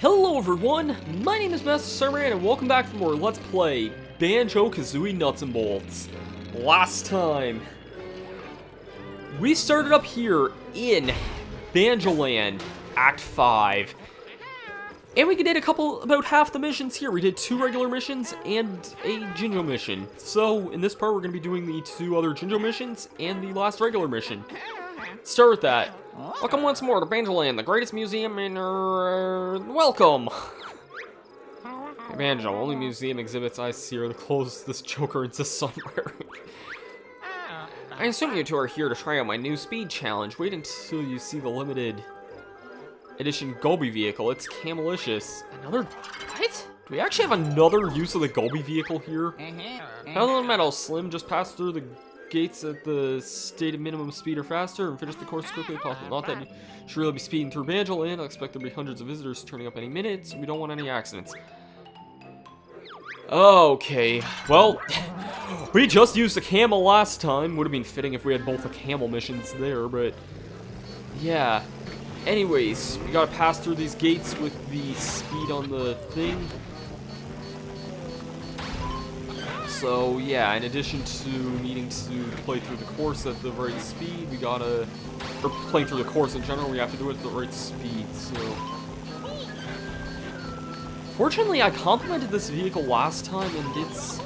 Hello everyone, my name is Masterstarman and welcome back for more Let's Play Banjo-Kazooie Nuts and Bolts. Last time, we started up here in BanjoLand Act 5. And we did about half the missions here. We did 2 regular missions and a Jinjo mission. So, in this part we're going to be doing the 2 other Jinjo missions and the last regular mission. Let's start with that. Welcome once more to BanjoLand, the greatest museum in, welcome! Hey, Banjo, only museum exhibits I see are the clothes this Joker insists on wearing. I assume you 2 are here to try out my new speed challenge. Wait until you see the limited edition Gobi vehicle. It's Camelicious. Another... what? Do we actually have another use of the Gobi vehicle here? Hello, Meadow. Slim just passed through the gates at the stated minimum speed or faster and finish the course as quickly as possible. Not that you should really be speeding through BanjoLand. I expect there'll be hundreds of visitors turning up any minute, so we don't want any accidents. Okay, well, we just used a Camel last time. Would have been fitting if we had both the Camel missions there, but yeah. Anyways, we gotta pass through these gates with the speed on the thing. So yeah, in addition to needing to play through the course at the right speed, we gotta... or playing through the course in general, we have to do it at the right speed, so... Fortunately, I complimented this vehicle last time, and it's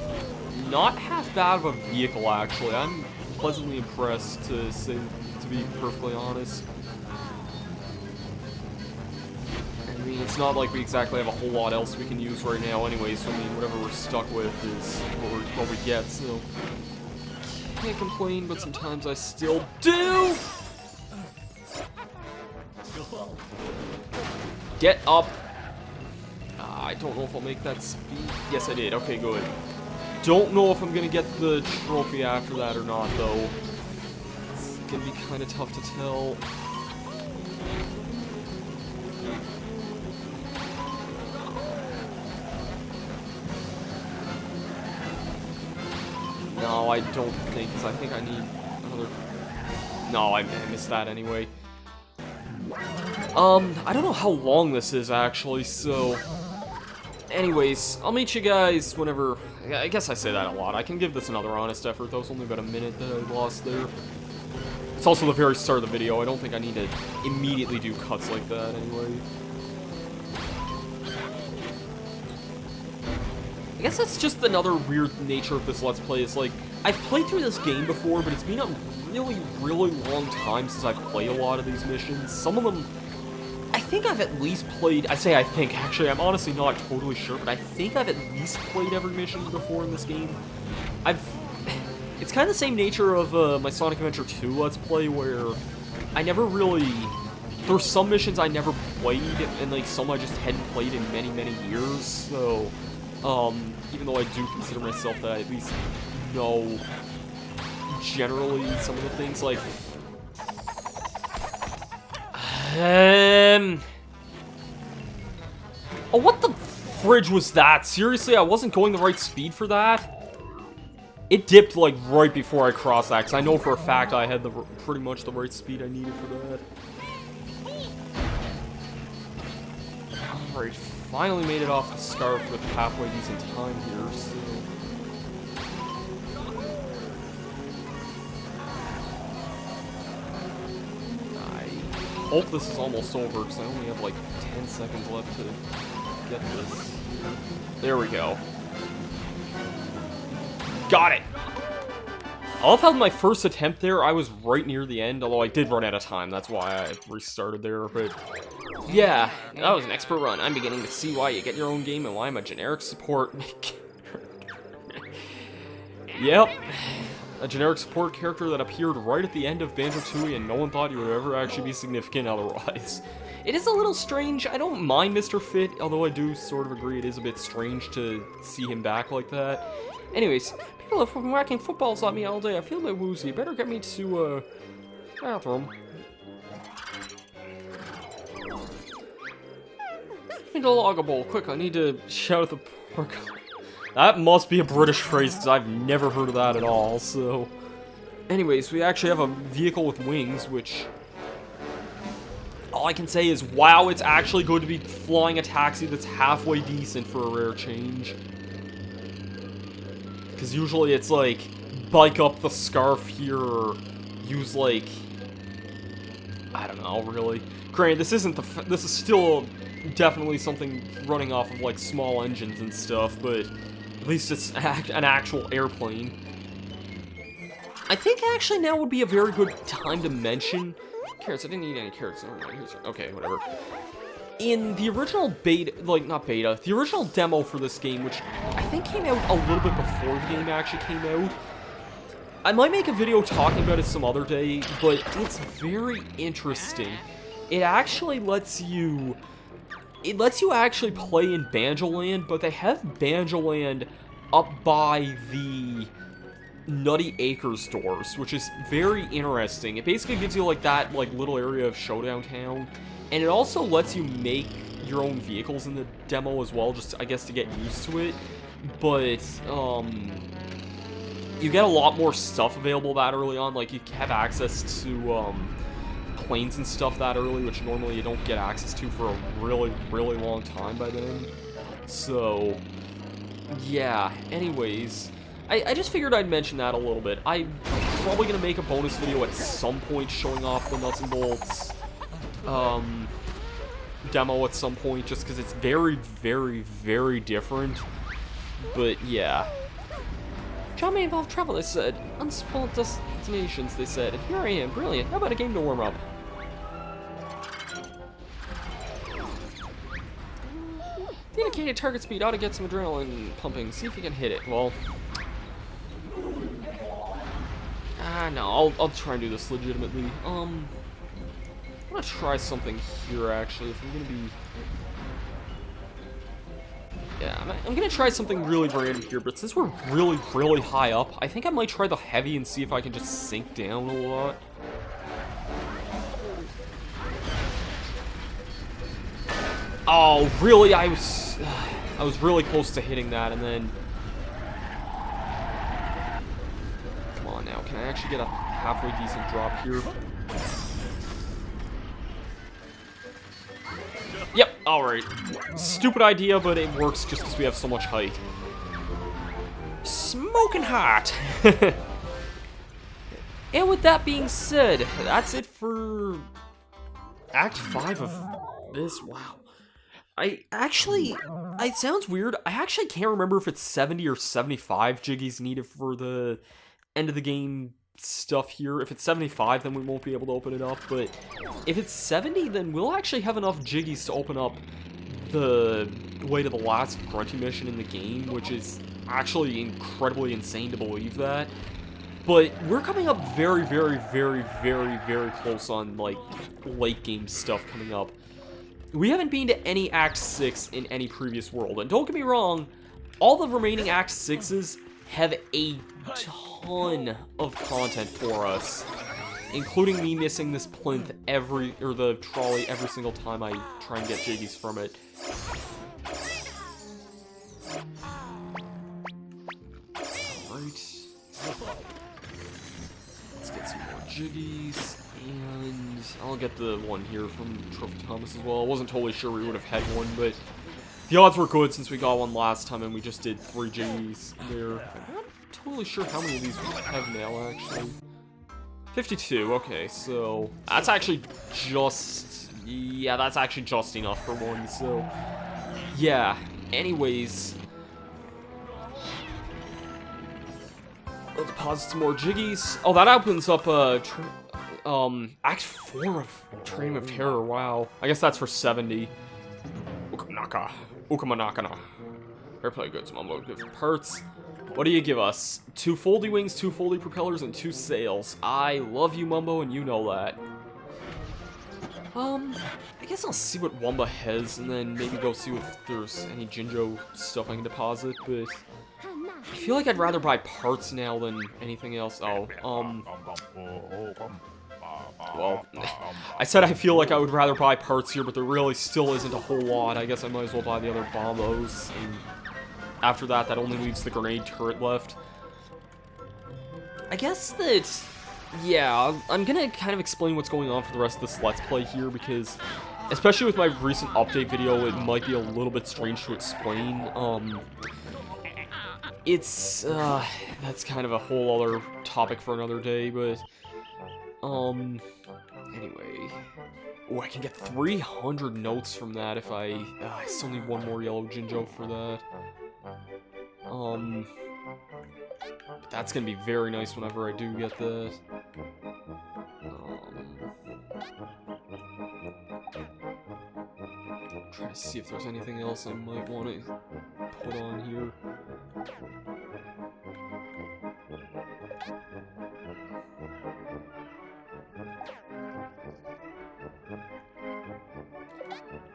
not half bad of a vehicle, actually. I'm pleasantly impressed, to be perfectly honest. I mean, it's not like we exactly have a whole lot else we can use right now anyway, so I mean, whatever we're stuck with is what we get, so... can't complain, but sometimes I still do! Get up! I don't know if I'll make that speed. Yes, I did. Okay, good. Don't know if I'm gonna get the trophy after that or not, though. It's gonna be kind of tough to tell. No, I don't think, because I think I need another... no, I missed that anyway. I don't know how long this is, actually, so... anyways, I'll meet you guys whenever... I guess I say that a lot. I can give this another honest effort, though. It's only about a minute that I lost there. It's also the very start of the video. I don't think I need to immediately do cuts like that, anyway. I guess that's just another weird nature of this Let's Play. It's like, I've played through this game before, but it's been a really, really long time since I've played a lot of these missions. Some of them, I think I've at least played, I say I think, actually, I'm honestly not totally sure, but I think I've at least played every mission before in this game. It's kind of the same nature of my Sonic Adventure 2 Let's Play, where I never really, there's some missions I never played, and like some I just hadn't played in many, many years, so... even though I do consider myself that I at least know generally some of the things, like... oh, what the fridge was that? Seriously, I wasn't going the right speed for that? It dipped, like, right before I crossed that, because I know for a fact I had pretty much the right speed I needed for that. Alright, finally made it off the scarf with halfway decent time here, so... I hope this is almost over, because I only have like 10 seconds left to get this. There we go. Got it! I love how my first attempt there, I was right near the end, although I did run out of time, that's why I restarted there, but... yeah, that was an expert run. I'm beginning to see why you get your own game and why I'm a generic support. Yep. A generic support character that appeared right at the end of Banjo-Tooie and no one thought he would ever actually be significant otherwise. It is a little strange. I don't mind Mr. Fit, although I do sort of agree it is a bit strange to see him back like that. Anyways, people have been whacking footballs at me all day. I feel a bit woozy. Better get me to, bathroom. Need a log bowl. Quick, I need to shout at the pork. That must be a British phrase, because I've never heard of that at all, so... anyways, we actually have a vehicle with wings, which... all I can say is, wow, it's actually good to be flying a taxi that's halfway decent for a rare change. Because usually it's like, bike up the scarf here, or use like, I don't know, really. Granted, this is still definitely something running off of like small engines and stuff, but at least it's an actual airplane. I think actually now would be a very good time to mention... Carrots, I didn't eat any carrots. Okay, whatever. In the original beta, like, not beta, the original demo for this game, which I think came out a little bit before the game actually came out. I might make a video talking about it some other day, but it's very interesting. It actually lets you... It lets you actually play in BanjoLand, but they have BanjoLand up by the Nutty Acres doors, which is very interesting. It basically gives you like that like little area of Showdown Town, and it also lets you make your own vehicles in the demo as well, just I guess to get used to it. But you get a lot more stuff available that early on. Like you have access to planes and stuff that early, which normally you don't get access to for a really, really long time by then. So yeah, anyways, I just figured I'd mention that a little bit. I'm probably going to make a bonus video at some point showing off the Nuts and Bolts demo at some point, just because it's very, very, very different. But yeah. Charming involved travel, they said. Unspoiled destinations, they said. And here I am, brilliant. How about a game to warm up? The indicated target speed ought to get some adrenaline pumping. See if you can hit it. Well... no, I'll try and do this legitimately. I'm gonna try something here, actually, if I'm gonna be... Yeah, I'm gonna try something really random here, but since we're really, really high up, I think I might try the heavy and see if I can just sink down a lot. Oh, really? I was really close to hitting that, and then... Now, can I actually get a halfway decent drop here? Yep, alright. Stupid idea, but it works just because we have so much height. Smoking hot! And with that being said, that's it for Act 5 of this. Wow. It sounds weird. I actually can't remember if it's 70 or 75 jiggies needed for the end of the game stuff here. If it's 75, then we won't be able to open it up, but if it's 70, then we'll actually have enough jiggies to open up the way to the last grunty mission in the game, which is actually incredibly insane to believe that. But we're coming up very, very, very, very, very close on, like, late game stuff coming up. We haven't been to any Act 6 in any previous world, and don't get me wrong, all the remaining Act 6s have a ton of content for us, including me missing this plinth the trolley every single time I try and get jiggies from it. Alright. Let's get some more jiggies, and I'll get the one here from Trophy Thomas as well. I wasn't totally sure we would have had one, but the odds were good since we got one last time and we just did 3 jiggies there. I'm not totally sure how many of these we have now, actually. 52, okay, so that's actually just... Yeah, that's actually just enough for one, so... Yeah, anyways... I'll deposit some more jiggies. Oh, that opens up Act 4 of Train of Terror, wow. I guess that's for 70. Ukamanakana. Fair play goods, Mumbo. Good parts. What do you give us? 2 foldy wings, 2 foldy propellers, and 2 sails. I love you, Mumbo, and you know that. I guess I'll see what Wumba has, and then maybe go see if there's any Jinjo stuff I can deposit, but... I feel like I'd rather buy parts now than anything else. Oh, well, I said I feel like I would rather buy parts here, but there really still isn't a whole lot. I guess I might as well buy the other bombos, and after that, that only leaves the grenade turret left. I guess that yeah, I'm gonna kind of explain what's going on for the rest of this Let's Play here, because, especially with my recent update video, it might be a little bit strange to explain. It's, that's kind of a whole other topic for another day, but, anyway. Oh, I can get 300 notes from that if I still need one more yellow Jinjo for that. But that's gonna be very nice whenever I do get that. Try to see if there's anything else I might want to put on here.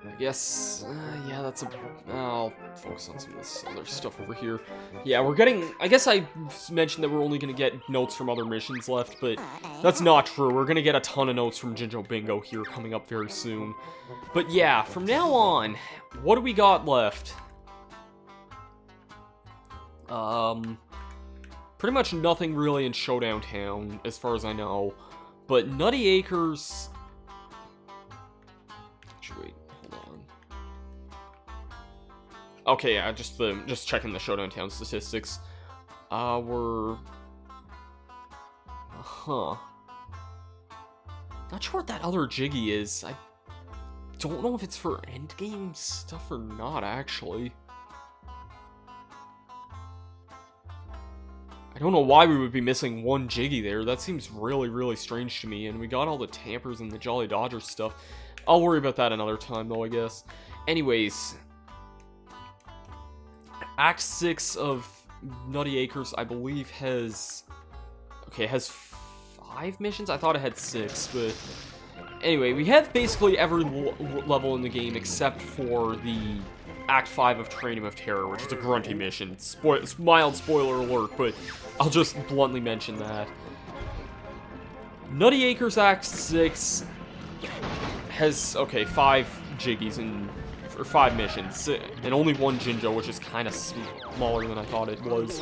I guess, yeah, that's a... I'll focus on some of this other stuff over here. Yeah, we're getting... I guess I mentioned that we're only going to get notes from other missions left, but that's not true. We're going to get a ton of notes from Jinjo Bingo here coming up very soon. But yeah, from now on, what do we got left? Pretty much nothing really in Showdown Town, as far as I know. But Nutty Acres... Actually, wait. Okay, yeah, just checking the Showdown Town statistics. We're... Huh. Not sure what that other Jiggy is. I don't know if it's for endgame stuff or not, actually. I don't know why we would be missing one Jiggy there. That seems really, really strange to me. And we got all the Tampers and the Jolly Dodgers stuff. I'll worry about that another time, though, I guess. Anyways... Act 6 of Nutty Acres, I believe, has... Okay, it has 5 missions? I thought it had 6, but... Anyway, we have basically every level in the game except for the Act 5 of Training of Terror, which is a grunty mission. Mild spoiler alert, but I'll just bluntly mention that. Nutty Acres Act 6 has, okay, 5 Jiggies and... or 5 missions, and only 1 Jinjo, which is kind of smaller than I thought it was.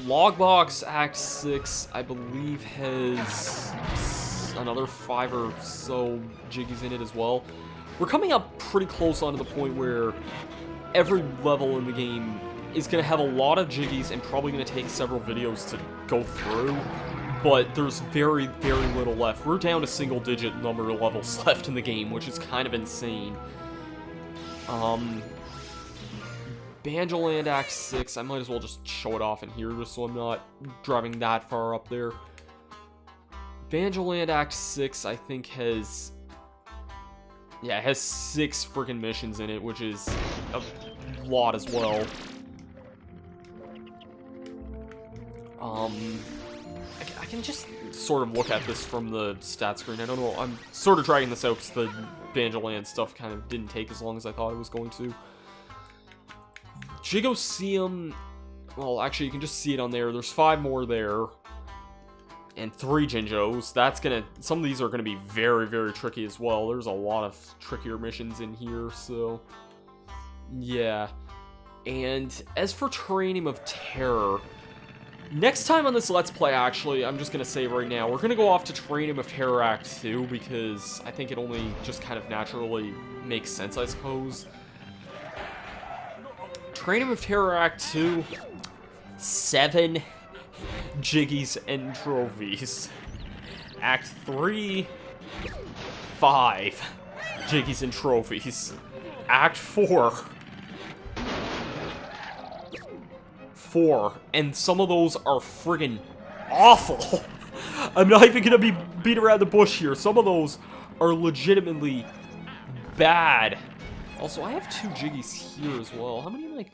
Logbox Act 6, I believe, has another 5 or so Jiggies in it as well. We're coming up pretty close onto the point where every level in the game is going to have a lot of Jiggies and probably going to take several videos to go through. But there's very, very little left. We're down to single-digit number of levels left in the game, which is kind of insane. BanjoLand Act 6, I might as well just show it off in here, just so I'm not driving that far up there. BanjoLand Act 6, I think, has... Yeah, it has 6 freaking missions in it, which is a lot as well. I can just sort of look at this from the stat screen. I don't know, I'm sort of dragging this out because the BanjoLand stuff kind of didn't take as long as I thought it was going to. Jigoseum, well, actually, you can just see it on there. There's 5 more there. And 3 Jinjos. That's gonna, some of these are gonna be very, very tricky as well. There's a lot of trickier missions in here, so... Yeah. And as for Terranium of Terror... Next time on this Let's Play, actually, I'm just going to say right now, we're going to go off to Terranium of Terror Act 2, because I think it only just kind of naturally makes sense, I suppose. Terranium of Terror Act 2, 7 Jiggies and Trophies. Act 3, 5 Jiggies and Trophies. Act 4... 4, and some of those are friggin' awful. I'm not even gonna be beat around the bush here. Some of those are legitimately bad. Also, I have 2 Jiggies here as well. How many, like...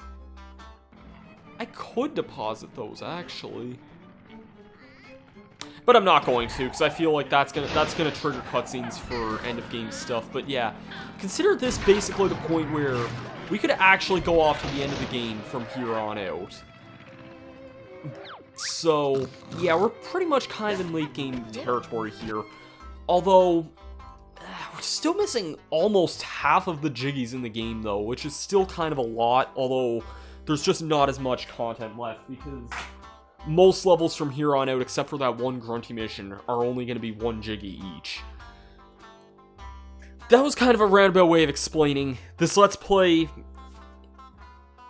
I could deposit those, actually. But I'm not going to, because I feel like that's gonna trigger cutscenes for end-of-game stuff. But yeah, consider this basically the point where we could actually go off to the end of the game from here on out. So, yeah, we're pretty much kind of in late-game territory here. Although, we're still missing almost half of the Jiggies in the game, though, which is still kind of a lot, although there's just not as much content left, because most levels from here on out, except for that one grunty mission, are only going to be 1 Jiggy each. That was kind of a roundabout way of explaining. This Let's Play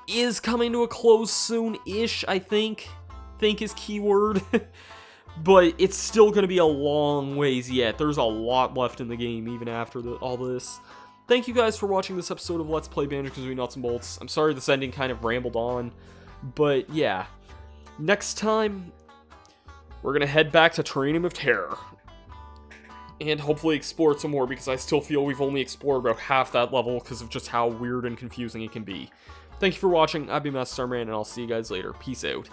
is coming to a close soon-ish, I think. Think is keyword. But it's still going to be a long ways yet. There's a lot left in the game, even after all this. Thank you guys for watching this episode of Let's Play Banjo-Kazooie Nuts and Bolts. I'm sorry this ending kind of rambled on. But yeah. Next time, we're going to head back to Terrarium of Terror. And hopefully explore it some more, because I still feel we've only explored about half that level because of just how weird and confusing it can be. Thank you for watching. I've been Masterstarman, and I'll see you guys later. Peace out.